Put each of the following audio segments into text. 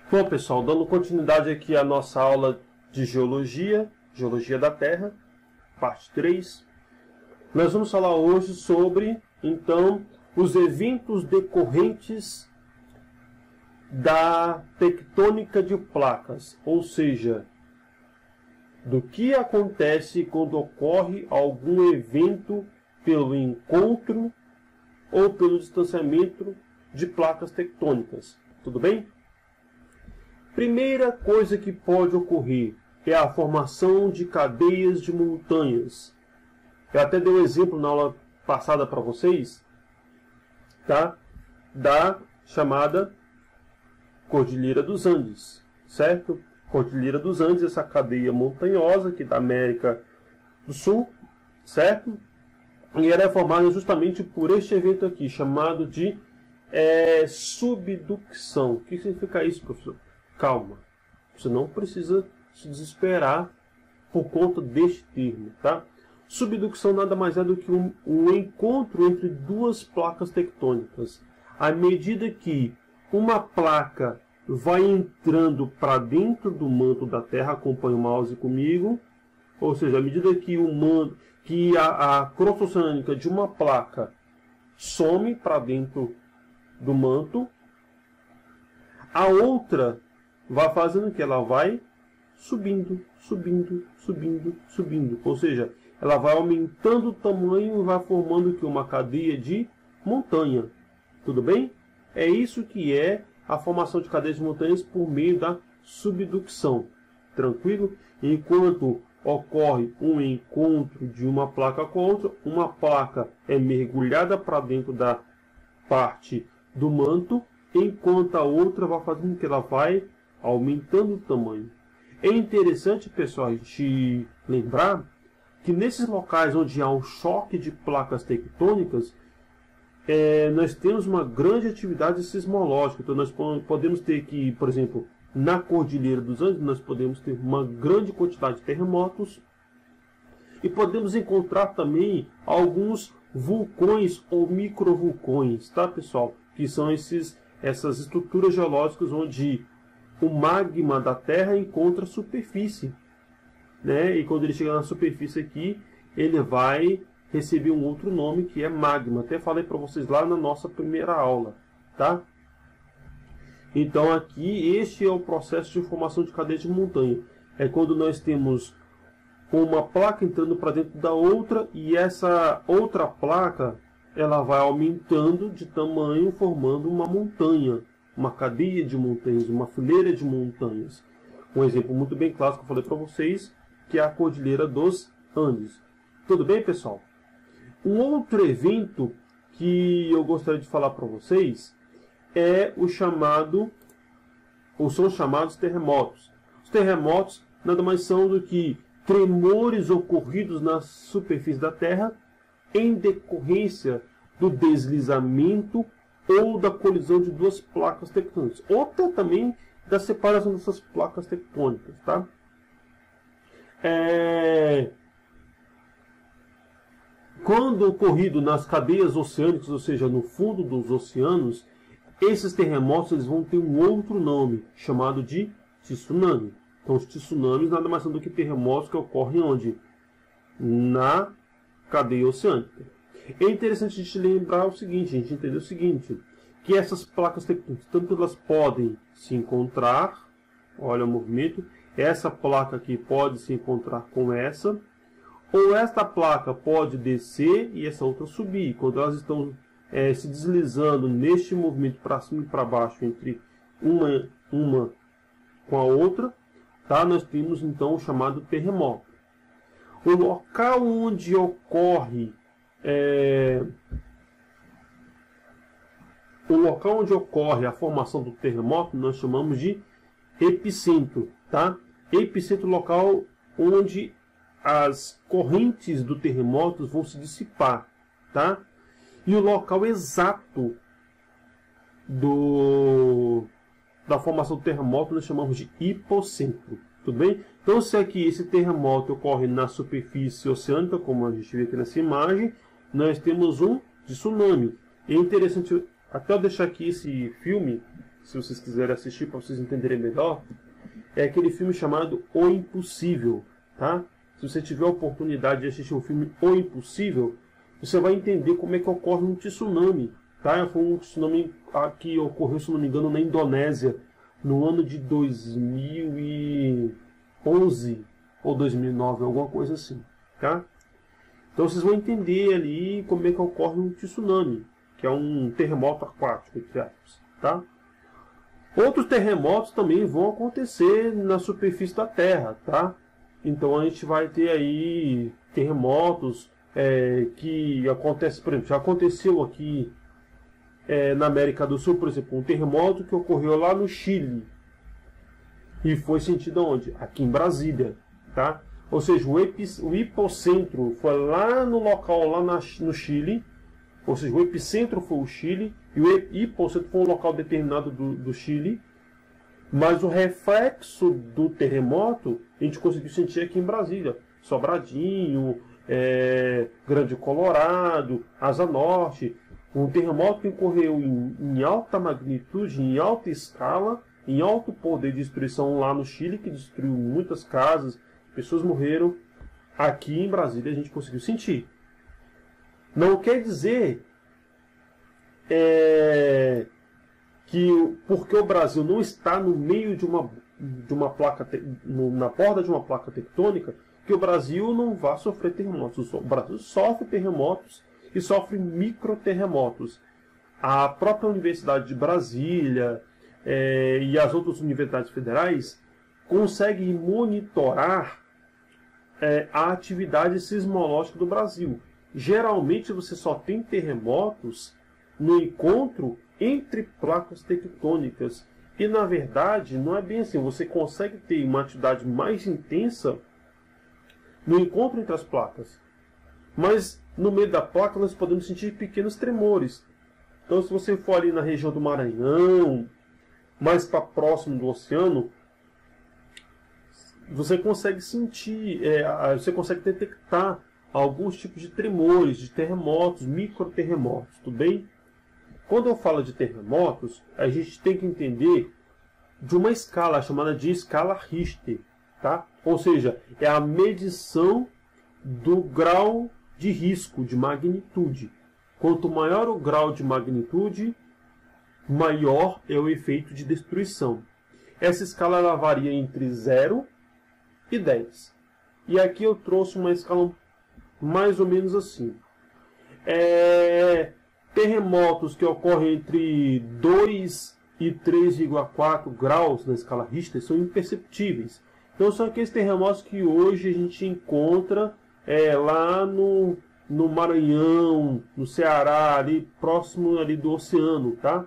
Bom, pessoal, dando continuidade aqui à nossa aula de Geologia da Terra, parte 3, nós vamos falar hoje sobre, então, os eventos decorrentes da tectônica de placas, ou seja, do que acontece quando ocorre algum evento pelo encontro ou pelo distanciamento de placas tectônicas. Tudo bem? Primeira coisa que pode ocorrer é a formação de cadeias de montanhas. Eu até dei um exemplo na aula passada para vocês, tá? Da chamada Cordilheira dos Andes, certo? Cordilheira dos Andes, essa cadeia montanhosa aqui da América do Sul, certo? E ela é formada justamente por este evento aqui, chamado de subducção. O que significa isso, professor? Calma, você não precisa se desesperar por conta deste termo, tá? Subducção nada mais é do que um encontro entre duas placas tectônicas. À medida que uma placa vai entrando para dentro do manto da Terra, acompanha o mouse comigo, ou seja, à medida que a crosta oceânica de uma placa some para dentro do manto, a outra vai fazendo o que? Ela vai subindo, subindo, subindo, subindo. Ou seja, ela vai aumentando o tamanho e vai formando que uma cadeia de montanha. Tudo bem? É isso que é a formação de cadeias de montanhas por meio da subducção. Tranquilo? Enquanto ocorre um encontro de uma placa com outra, uma placa é mergulhada para dentro da parte do manto, enquanto a outra vai fazendo que ela vai aumentando o tamanho. É interessante, pessoal, a gente lembrar que nesses locais onde há um choque de placas tectônicas, nós temos uma grande atividade sismológica. Então nós podemos ter que, por exemplo, na Cordilheira dos Andes, nós podemos ter uma grande quantidade de terremotos e podemos encontrar também alguns vulcões ou microvulcões, tá, pessoal? Que são essas estruturas geológicas onde o magma da Terra encontra superfície, né? E quando ele chega na superfície aqui, ele vai receber um outro nome que é magma. Até falei para vocês lá na nossa primeira aula, tá? Então aqui este é o processo de formação de cadeia de montanha. É quando nós temos uma placa entrando para dentro da outra e essa outra placa ela vai aumentando de tamanho, formando uma montanha, uma cadeia de montanhas, uma fileira de montanhas. Um exemplo muito bem clássico que eu falei para vocês, que é a Cordilheira dos Andes. Tudo bem, pessoal? Um outro evento que eu gostaria de falar para vocês é são os chamados terremotos. Os terremotos nada mais são do que tremores ocorridos na superfície da Terra em decorrência do deslizamento ou da colisão de duas placas tectônicas, ou até também da separação dessas placas tectônicas, tá? Quando ocorrido nas cadeias oceânicas, ou seja, no fundo dos oceanos, esses terremotos eles vão ter um outro nome, chamado de tsunami. Então, os tsunamis nada mais são do que terremotos que ocorrem onde? Na cadeia oceânica. É interessante a gente lembrar o seguinte, a gente entender o seguinte, que essas placas tectônicas, tanto elas podem se encontrar, olha o movimento, essa placa aqui pode se encontrar com essa, ou esta placa pode descer e essa outra subir. Quando elas estão se deslizando neste movimento para cima e para baixo entre uma com a outra, tá? Nós temos então o chamado terremoto. O local onde ocorre a formação do terremoto nós chamamos de epicentro, tá? Epicentro, local onde as correntes do terremoto vão se dissipar, tá? E o local exato da formação do terremoto nós chamamos de hipocentro, tudo bem? Então, se aqui esse terremoto ocorre na superfície oceânica, como a gente vê aqui nessa imagem, nós temos um tsunami. É interessante, até eu deixar aqui esse filme, se vocês quiserem assistir para vocês entenderem melhor, é aquele filme chamado O Impossível, tá? Se você tiver a oportunidade de assistir o filme O Impossível, você vai entender como é que ocorre um tsunami, tá? Foi um tsunami que ocorreu, se não me engano, na Indonésia, no ano de 2011 ou 2009, alguma coisa assim, tá? Então vocês vão entender ali como é que ocorre um tsunami, que é um terremoto aquático, entre aspas, tá? Outros terremotos também vão acontecer na superfície da Terra, tá? Então a gente vai ter aí terremotos que acontecem, por exemplo, já aconteceu aqui na América do Sul, por exemplo, um terremoto que ocorreu lá no Chile e foi sentido onde? Aqui em Brasília, tá? Ou seja, o hipocentro foi lá no local, lá no Chile, ou seja, o epicentro foi o Chile e o hipocentro foi um local determinado do Chile, mas o reflexo do terremoto a gente conseguiu sentir aqui em Brasília, Sobradinho, Grande Colorado, Asa Norte, um terremoto que ocorreu em alta magnitude, em alta escala, em alto poder de destruição lá no Chile, que destruiu muitas casas, pessoas morreram. Aqui em Brasília a gente conseguiu sentir. Não quer dizer que porque o Brasil não está no meio de uma placa, na borda de uma placa tectônica, que o Brasil não vá sofrer terremotos. O Brasil sofre terremotos e sofre microterremotos. A própria Universidade de Brasília e as outras universidades federais conseguem monitorar a atividade sismológica do Brasil. Geralmente você só tem terremotos no encontro entre placas tectônicas. E na verdade não é bem assim. Você consegue ter uma atividade mais intensa no encontro entre as placas. Mas no meio da placa nós podemos sentir pequenos tremores. Então se você for ali na região do Maranhão, mais para próximo do oceano, você consegue sentir, você consegue detectar alguns tipos de tremores, de terremotos, microterremotos, tudo bem? Quando eu falo de terremotos, a gente tem que entender de uma escala chamada de escala Richter, tá? Ou seja, é a medição do grau de risco, de magnitude. Quanto maior o grau de magnitude, maior é o efeito de destruição. Essa escala ela varia entre 0 e 10. E aqui eu trouxe uma escala mais ou menos assim. Terremotos que ocorrem entre 2 e 3,4 graus na escala Richter são imperceptíveis. Então são aqueles terremotos que hoje a gente encontra lá no Maranhão, no Ceará, ali próximo ali do oceano, tá?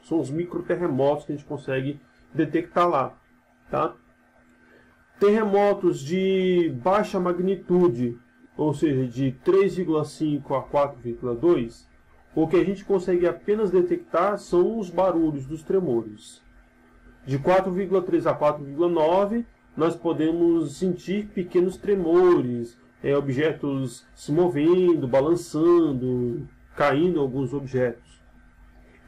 São os microterremotos que a gente consegue detectar lá, tá? Terremotos de baixa magnitude, ou seja, de 3,5 a 4,2, o que a gente consegue apenas detectar são os barulhos dos tremores. De 4,3 a 4,9, nós podemos sentir pequenos tremores, objetos se movendo, balançando, caindo alguns objetos.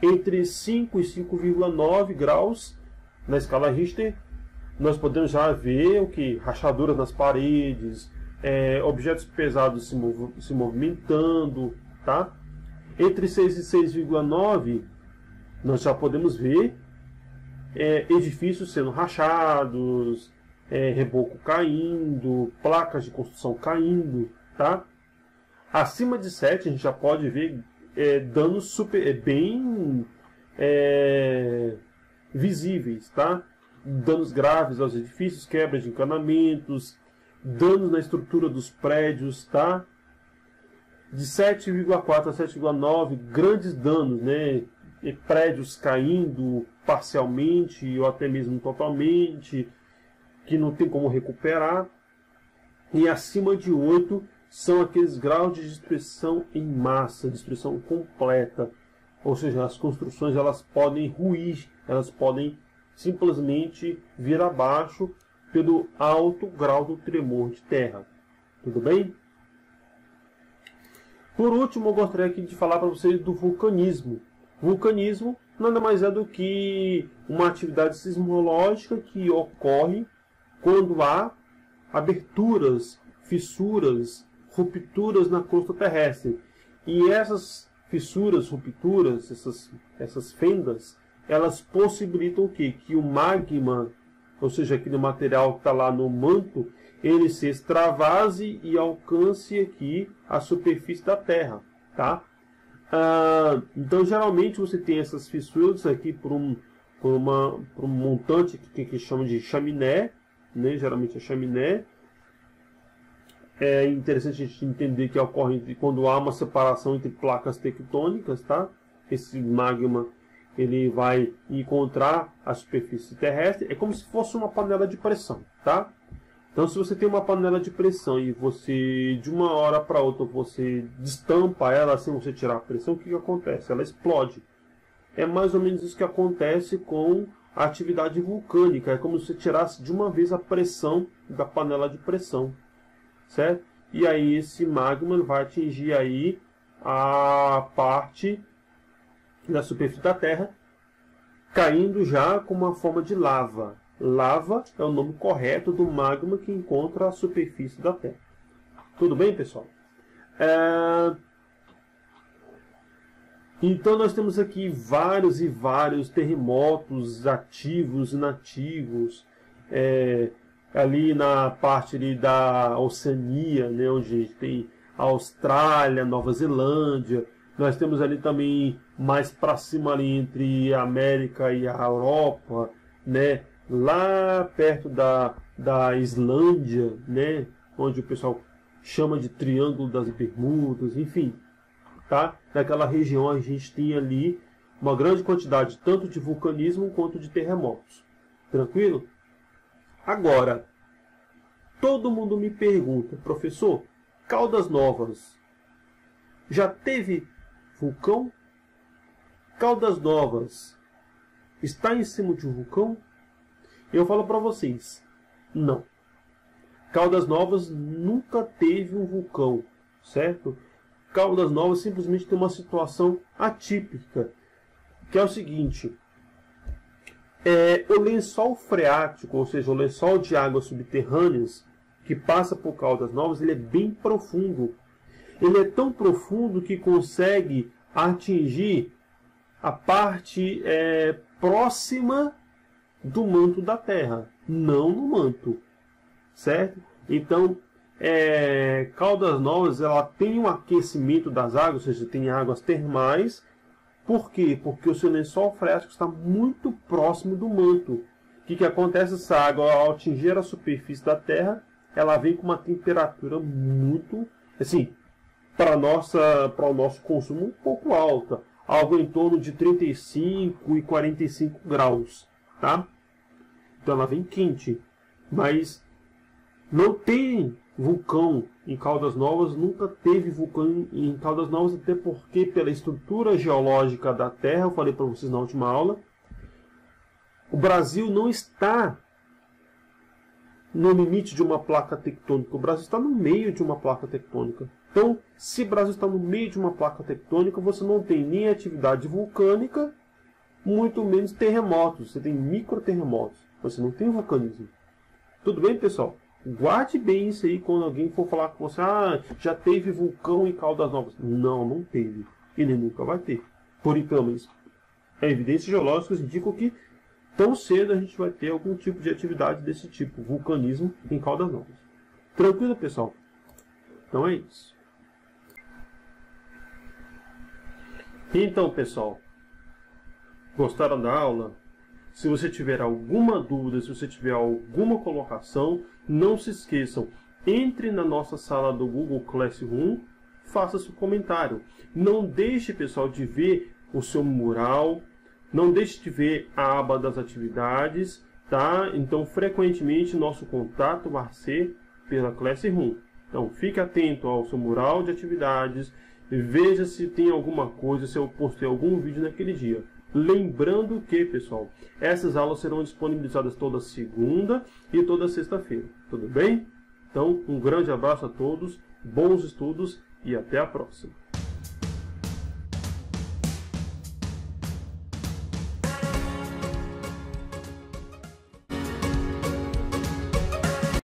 Entre 5 e 5,9 graus, na escala Richter, nós podemos já ver rachaduras nas paredes, objetos pesados se movimentando, tá? Entre 6 e 6,9, nós já podemos ver edifícios sendo rachados, reboco caindo, placas de construção caindo, tá? Acima de 7 a gente já pode ver danos bem visíveis, tá? Danos graves aos edifícios, quebras de encanamentos, danos na estrutura dos prédios, tá? De 7,4 a 7,9, grandes danos, né? Prédios caindo parcialmente ou até mesmo totalmente, que não tem como recuperar. E acima de 8 são aqueles graus de destruição em massa, destruição completa. Ou seja, as construções elas podem ruir, elas podem simplesmente vir abaixo pelo alto grau do tremor de terra. Tudo bem? Por último, eu gostaria aqui de falar para vocês do vulcanismo. Vulcanismo nada mais é do que uma atividade sismológica que ocorre quando há aberturas, fissuras, rupturas na crosta terrestre. E essas fissuras, rupturas, essas fendas, elas possibilitam o quê? Que o magma, ou seja, aquele material que está lá no manto, ele se extravase e alcance aqui a superfície da Terra, tá? Então, geralmente, você tem essas fissuras aqui por um montante que chama de chaminé, né? Geralmente é chaminé. É interessante a gente entender que ocorre quando há uma separação entre placas tectônicas, tá? Esse magma ele vai encontrar a superfície terrestre. É como se fosse uma panela de pressão, tá? Então, se você tem uma panela de pressão e você, de uma hora para outra, você destampa ela sem você tirar a pressão, o que acontece? Ela explode. É mais ou menos isso que acontece com a atividade vulcânica. É como se você tirasse de uma vez a pressão da panela de pressão, certo? E aí esse magma vai atingir aí a parte da superfície da Terra, caindo já com uma forma de lava. Lava é o nome correto do magma que encontra a superfície da Terra. Tudo bem, pessoal? Então nós temos aqui vários e vários terremotos ativos e inativos. Ali na parte ali da Oceania, né, onde a gente tem a Austrália, Nova Zelândia. Nós temos ali também mais para cima ali entre a América e a Europa, né? Lá perto da Islândia, né? Onde o pessoal chama de Triângulo das Bermudas, enfim, tá? Naquela região a gente tem ali uma grande quantidade tanto de vulcanismo quanto de terremotos. Tranquilo? Agora, todo mundo me pergunta, professor, Caldas Novas já teve vulcão? Caldas Novas está em cima de um vulcão? Eu falo para vocês, não. Caldas Novas nunca teve um vulcão, certo? Caldas Novas simplesmente tem uma situação atípica, que é o seguinte: o lençol freático, ou seja, o lençol de águas subterrâneas que passa por Caldas Novas, ele é bem profundo. Ele é tão profundo que consegue atingir a parte próxima do manto da Terra, não no manto, certo? Então, Caldas Novas ela tem um aquecimento das águas, ou seja, tem águas termais. Por quê? Porque o seu lençol freático está muito próximo do manto. O que acontece? Essa água, ao atingir a superfície da Terra, ela vem com uma temperatura muito, assim, para o nosso consumo um pouco alta, algo em torno de 35 e 45 graus, tá? Então ela vem quente, mas não tem vulcão em Caldas Novas, nunca teve vulcão em Caldas Novas, até porque pela estrutura geológica da Terra, eu falei para vocês na última aula, o Brasil não está no limite de uma placa tectônica, o Brasil está no meio de uma placa tectônica. Então, se o Brasil está no meio de uma placa tectônica, você não tem nem atividade vulcânica, muito menos terremotos. Você tem microterremotos, você não tem vulcanismo. Tudo bem, pessoal? Guarde bem isso aí quando alguém for falar com você. Já teve vulcão em Caldas Novas. Não, não teve. E nem nunca vai ter. Pelo menos, evidências geológicas indicam que tão cedo a gente vai ter algum tipo de atividade desse tipo, vulcanismo em Caldas Novas. Tranquilo, pessoal? Então é isso. Então, pessoal, gostaram da aula? Se você tiver alguma dúvida, se você tiver alguma colocação, não se esqueçam, entre na nossa sala do Google Classroom, faça seu comentário. Não deixe, pessoal, de ver o seu mural, não deixe de ver a aba das atividades, tá? Então, frequentemente, nosso contato vai ser pela Classroom. Então, fique atento ao seu mural de atividades, veja se tem alguma coisa, se eu postei algum vídeo naquele dia. Lembrando que, pessoal, essas aulas serão disponibilizadas toda segunda e toda sexta-feira. Tudo bem? Então, um grande abraço a todos, bons estudos e até a próxima.